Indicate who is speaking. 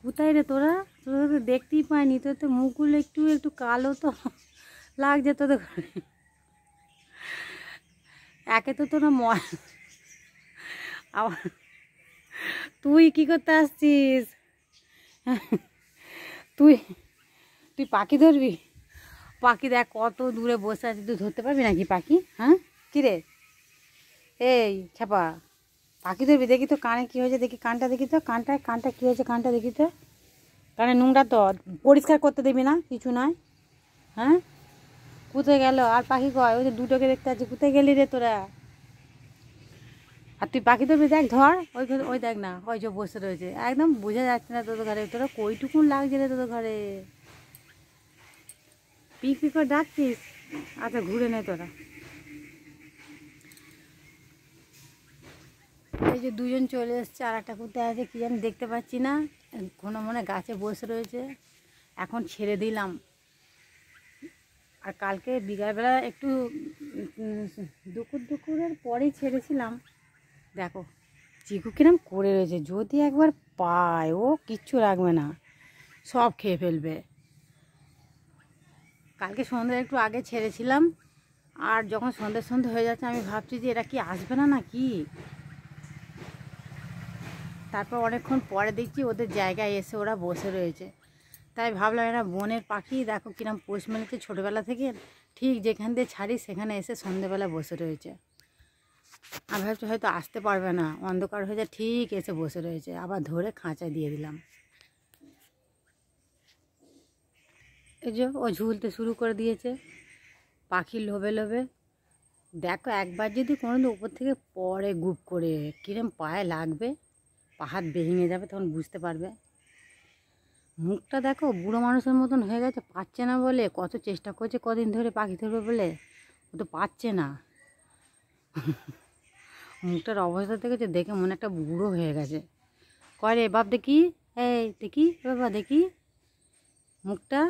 Speaker 1: কোথায় রে তোরা? তোরা তো দেখতেই পাইনি, তোর তো মুখগুলো একটু একটু কালো তো লাগছে তোদের ঘরে। একে তো তোরা আবার তুই কি করতে আসছিস? তুই তুই পাখি ধরবি? পাখি দেখ কত দূরে বসে আছে, তুই ধরতে পারবি নাকি পাখি? হ্যাঁ কিরে এই ছাপা, পাখি ধরবি? দেখি তো কানে কী হয়েছে, দেখি কানটা, দেখি তো কানটা, কানটা কী হয়েছে, কানটা দেখি তো। কানে নোংরা তো, পরিষ্কার করতে দেবি না? কিছু নয়। হ্যাঁ কোথায় গেল? আর পাখি কয়? ওই যে দুটোকে দেখতে পাচ্ছি, কোথায় গেলি রে তোরা? আর তুই পাখি ধরবি? দেখ ধর, ওই ওই দেখ না, ওই যে বসে রয়েছে, একদম বোঝা যাচ্ছে না তোদের ঘরে। তোরা কইটুকুন লাগছে রে তোদের ঘরে? পিক পিক করে ডাকছিস? আচ্ছা ঘুরে নে তোরা। এই যে দুজন চলে এসছে, আর একটা কোথায় আছে কি জানি দেখতে পাচ্ছি না, কোনো মনে গাছে বসে রয়েছে। এখন ছেড়ে দিলাম। আর কালকে বিকালবেলা একটু দুপুরের পরেই ছেড়েছিলাম। দেখো চিকু কিরম করে রয়েছে, যদি একবার পায় ও কিচ্ছু রাখবে না, সব খেয়ে ফেলবে। কালকে সন্ধ্যে একটু আগে ছেড়েছিলাম, আর যখন সন্ধ্যে হয়ে যাচ্ছে আমি ভাবছি যে এরা কি আসবে না নাকি। তারপর অনেকক্ষণ পরে দেখছি ওদের জায়গায় এসে ওরা বসে রয়েছে। তাই ভাবলাম এরা বনের পাখি, দেখো কিরম পোষ মেলেছে ছোটোবেলা থেকে, ঠিক যেখান দিয়ে ছাড়ি সেখানে এসে সন্ধ্যেবেলা বসে রয়েছে। আমি ভাবছি হয়তো আসতে পারবে না, অন্ধকার হয়ে যায়, ঠিক এসে বসে রয়েছে। আবার ধরে খাঁচায় দিয়ে দিলাম। এই যে ও ঝুলতে শুরু করে দিয়েছে পাখির লোভে লোভে। দেখো একবার যদি কোনো উপর থেকে পড়ে গুপ করে, কিরম পায়ে লাগবে, পা হাত ভেঙে যাবে, তখন বুঝতে পারবে। মুখটা দেখো বুড়ো মানুষের মতন হয়ে গেছে, পাচ্ছে না বলে কত চেষ্টা করছে কদিন ধরে পাখি ধরবে বলে, ও তো পাচ্ছে না। মুখটার অবস্থা দেখেছে, দেখে মনে একটা বুড়ো হয়ে গেছে। কয় রে বাপ দেখি, এই দেখি বাবা দেখি মুখটা।